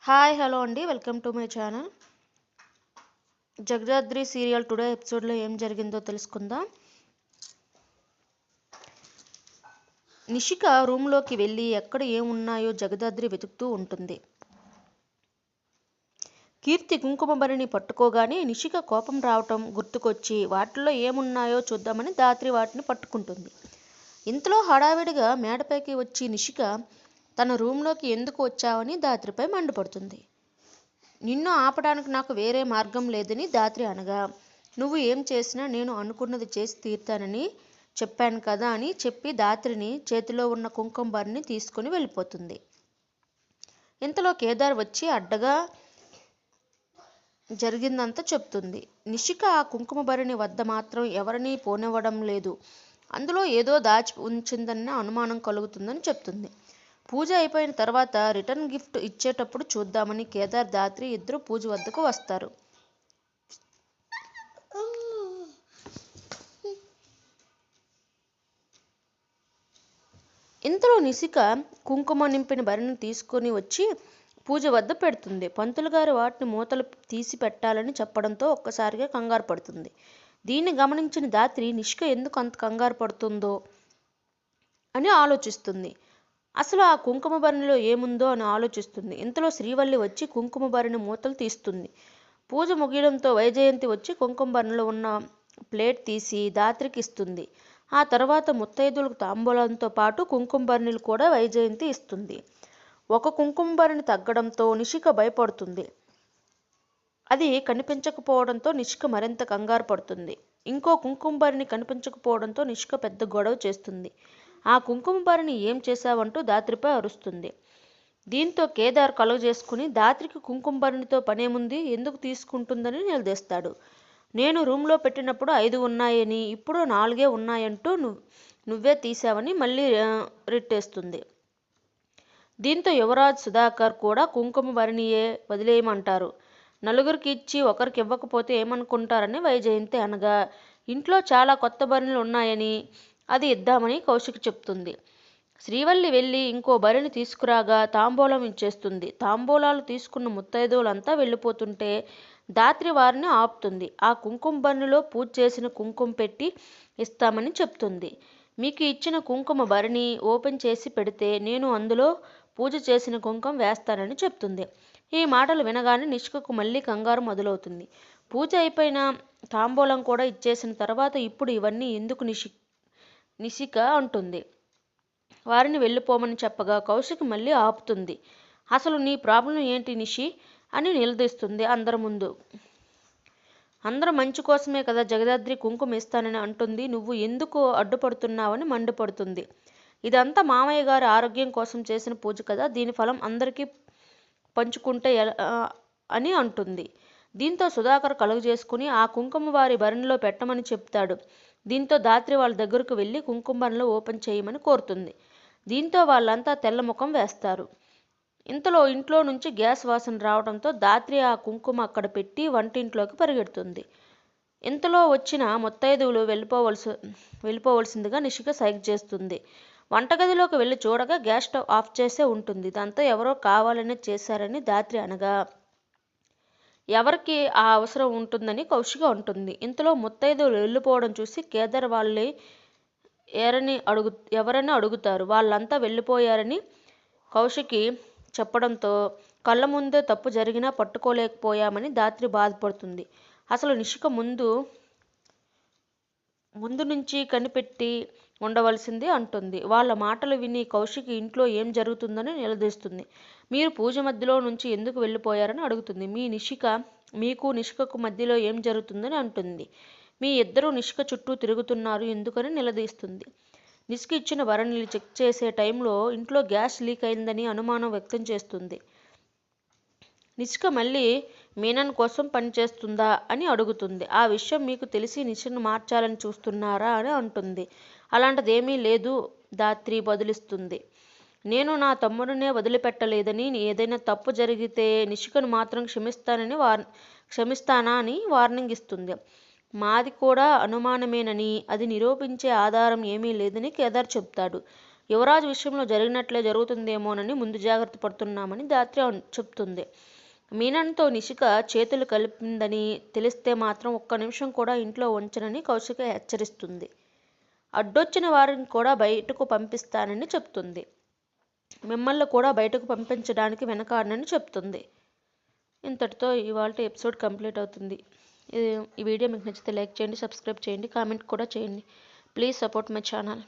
Hi hello అండి, welcome to my channel. Jagadhatri serial today ఎపిసోడ్లో ఏం జరిగిందో తెలుసుకుందాం. నిషిక రూమ్లోకి వెళ్ళి ఎక్కడ ఏమున్నాయో జగదాద్రి వెతుకుతూ ఉంటుంది. కీర్తి కుంకుమ భరిణి పట్టుకోగానే నిషిక కోపం రావటం గుర్తుకొచ్చి వాటిల్లో ఏమున్నాయో చూద్దామని దాత్రి వాటిని పట్టుకుంటుంది. ఇంతలో హడావిడిగా మేడపైకి వచ్చి నిషిక తన రూమ్లోకి ఎందుకు వచ్చావని దాత్రిపై మండిపడుతుంది. నిన్ను ఆపడానికి నాకు వేరే మార్గం లేదని దాత్రి అనగా, నువ్వు ఏం చేసినా నేను అనుకున్నది చేసి తీర్తానని చెప్పాను కదా అని చెప్పి దాత్రిని చేతిలో ఉన్న కుంకుమ భరిణి తీసుకుని వెళ్ళిపోతుంది. ఇంతలో కేదార్ వచ్చి అడ్డగా జరిగిందంతా చెప్తుంది. నిషిక ఆ కుంకుమ భరిణి వద్ద మాత్రం ఎవరినీ పోనివ్వడం లేదు, అందులో ఏదో దాచి ఉంచిందన్న అనుమానం కలుగుతుందని చెప్తుంది. పూజ అయిపోయిన తర్వాత రిటర్న్ గిఫ్ట్ ఇచ్చేటప్పుడు చూద్దామని కేదార్ దాత్రి ఇద్దరు పూజ వద్దకు వస్తారు. ఇంతలో నిషిక కుంకుమ నింపిన భరిని తీసుకుని వచ్చి పూజ వద్ద పెడుతుంది. పంతులు గారు వాటిని మూతలు తీసి పెట్టాలని చెప్పడంతో ఒక్కసారిగా కంగారు పడుతుంది. దీన్ని గమనించిన దాత్రి నిషిక ఎందుకు అంత కంగారు పడుతుందో అని ఆలోచిస్తుంది. అసలు ఆ కుంకుమ భరిణిలో ఏముందో అని ఆలోచిస్తుంది. ఇంతలో శ్రీవల్లి వచ్చి కుంకుమ భరిణి మూతలు తీస్తుంది. పూజ ముగియడంతో వైజయంతి వచ్చి కుంకుమ భరిణిలో ఉన్న ప్లేట్ తీసి దాత్రికి ఇస్తుంది. ఆ తర్వాత ముత్తైదులకు తాంబూలంతో పాటు కుంకుమ భరిణిలు కూడా వైజయంతి ఇస్తుంది. ఒక కుంకుమ భరిణి తగ్గడంతో నిషిక భయపడుతుంది. అది కనిపించకపోవడంతో నిషిక మరింత కంగారు పడుతుంది. ఇంకో కుంకుమ భరిణి కనిపించకపోవడంతో నిషిక పెద్ద గొడవ చేస్తుంది. ఆ కుంకుమ భరిణి ఏం చేశావంటూ దాత్రిపై అరుస్తుంది. దీంతో కేదార్ కలుగజేసుకుని దాత్రికి కుంకుమ భరిణితో పనేముంది, ఎందుకు తీసుకుంటుందని నిలదీస్తాడు. నేను రూమ్లో పెట్టినప్పుడు 5 ఉన్నాయని ఇప్పుడు 4 ఉన్నాయంటూ నువ్వే తీసావని మళ్ళీ రిట్టేస్తుంది. దీంతో యువరాజ్ సుధాకర్ కూడా కుంకుమ భరిణియే వదిలేయమంటారు. నలుగురికి ఇచ్చి ఒకరికి ఇవ్వకపోతే ఏమనుకుంటారని వైజయంతి అనగా, ఇంట్లో చాలా కొత్త భరిణులు ఉన్నాయని అది ఇద్దామని కౌశిక్ చెప్తుంది. శ్రీవల్లి వెళ్ళి ఇంకో భరిణి తీసుకురాగా తాంబూలం ఇచ్చేస్తుంది. తాంబూలాలు తీసుకున్న ముత్తైదువులంతా వెళ్ళిపోతుంటే దాత్రి వారిని ఆపుతుంది. ఆ కుంకుమ భరిణిలో పూజ చేసిన కుంకుమ పెట్టి ఇస్తామని చెప్తుంది. మీకు ఇచ్చిన కుంకుమ భరిణి ఓపెన్ చేసి పెడితే నేను అందులో పూజ చేసిన కుంకుమ వేస్తానని చెప్తుంది. ఈ మాటలు వినగానే నిషికకు మళ్ళీ కంగారు మొదలవుతుంది. పూజ అయిపోయిన తాంబూలం కూడా ఇచ్చేసిన తర్వాత ఇప్పుడు ఇవన్నీ ఎందుకు నిషిక అంటుంది. వారిని వెళ్ళిపోమని చెప్పగా కౌశిక్ మళ్ళీ ఆపుతుంది. అసలు నీ ప్రాబ్లం ఏంటి నిషి అని నిలదీస్తుంది అందరి ముందు. అందరూ మంచి కోసమే కదా జగదాద్రి కుంకుమ ఇస్తానని అంటుంది, నువ్వు ఎందుకు అడ్డుపడుతున్నావని మండిపడుతుంది. ఇదంతా మామయ్య గారి ఆరోగ్యం కోసం చేసిన పూజ కదా, దీని ఫలం అందరికీ పంచుకుంటే అని అంటుంది. దీంతో సుధాకర్ కలుగజేసుకుని ఆ కుంకుమ వారి భరిణిలో పెట్టమని చెప్తాడు. దీంతో దాత్రి వాళ్ళ దగ్గరకు వెళ్ళి కుంకుమ భరిణిలో ఓపెన్ చేయమని కోరుతుంది. దీంతో వాళ్ళంతా తెల్ల ముఖం వేస్తారు. ఇంతలో ఇంట్లో నుంచి గ్యాస్ వాసన రావడంతో దాత్రి ఆ కుంకుమ అక్కడ పెట్టి వంటింట్లోకి పరిగెడుతుంది. ఇంతలో వచ్చిన ముత్తైదువులు వెళ్ళిపోవలసిందిగా నిషిక సైగ చేస్తుంది. వంటగదిలోకి వెళ్ళి చూడగా గ్యాస్ స్టవ్ ఆఫ్ చేసే ఉంటుంది. ఇదంతా ఎవరో కావాలనే చేశారని దాత్రి అనగా, ఎవరికి ఆ అవసరం ఉంటుందని కౌశిక అంటుంది. ఇంతలో ముత్తైదువులు వెళ్ళిపోవడం చూసి కేదార్ వాళ్ళని ఎవరని అడుగుతారు. వాళ్ళంతా వెళ్ళిపోయారని కౌశికి చెప్పడంతో కళ్ళ ముందే తప్పు జరిగినా పట్టుకోలేకపోయామని దాత్రి బాధపడుతుంది. అసలు నిషిక ముందు నుంచి కనిపెట్టి ఉండవలసింది అంటుంది. వాళ్ళ మాటలు విని కౌశిక్ ఇంట్లో ఏం జరుగుతుందని నిలదీస్తుంది. మీరు పూజ మధ్యలో నుంచి ఎందుకు వెళ్ళిపోయారని అడుగుతుంది. మీకు నిషికకు మధ్యలో ఏం జరుగుతుందని అంటుంది. మీ ఇద్దరూ నిషిక చుట్టూ తిరుగుతున్నారు ఎందుకని నిలదీస్తుంది. నిషిక ఇచ్చిన భరిణిని చెక్ చేసే టైంలో ఇంట్లో గ్యాస్ లీక్ అయిందని అనుమానం వ్యక్తం చేస్తుంది. నిషిక మళ్ళీ మీనన్ కోసం పనిచేస్తుందా అని అడుగుతుంది. ఆ విషయం మీకు తెలిసి నిషికను మార్చాలని చూస్తున్నారా అని అంటుంది. అలాంటిదేమీ లేదు దాత్రి బదులిస్తుంది. నేను నా తమ్ముడినే వదిలిపెట్టలేదని, ఏదైనా తప్పు జరిగితే నిషికను మాత్రం క్షమిస్తానా అని వార్నింగ్ ఇస్తుంది. మాది కూడా అనుమానమేనని, అది నిరూపించే ఆధారం ఏమీ లేదని కేదార్ చెప్తాడు. యువరాజు విషయంలో జరిగినట్లే జరుగుతుందేమోనని ముందు జాగ్రత్త పడుతున్నామని ధాత్రి చెప్తుంది. మీనన్తో నిషిక చేతులు కలిపిందని తెలిస్తే మాత్రం ఒక్క నిమిషం కూడా ఇంట్లో ఉంచనని కౌశిక హెచ్చరిస్తుంది. అడ్డొచ్చిన వారిని కూడా బయటకు పంపిస్తానని చెప్తుంది. మిమ్మల్ని కూడా బయటకు పంపించడానికి వెనకాడనని చెప్తుంది. ఇంతటితో ఇవాళ ఎపిసోడ్ కంప్లీట్ అవుతుంది. ఈ వీడియో మీకు నచ్చితే లైక్ చేయండి, సబ్స్క్రైబ్ చేయండి, కామెంట్ కూడా చేయండి. Please support my channel.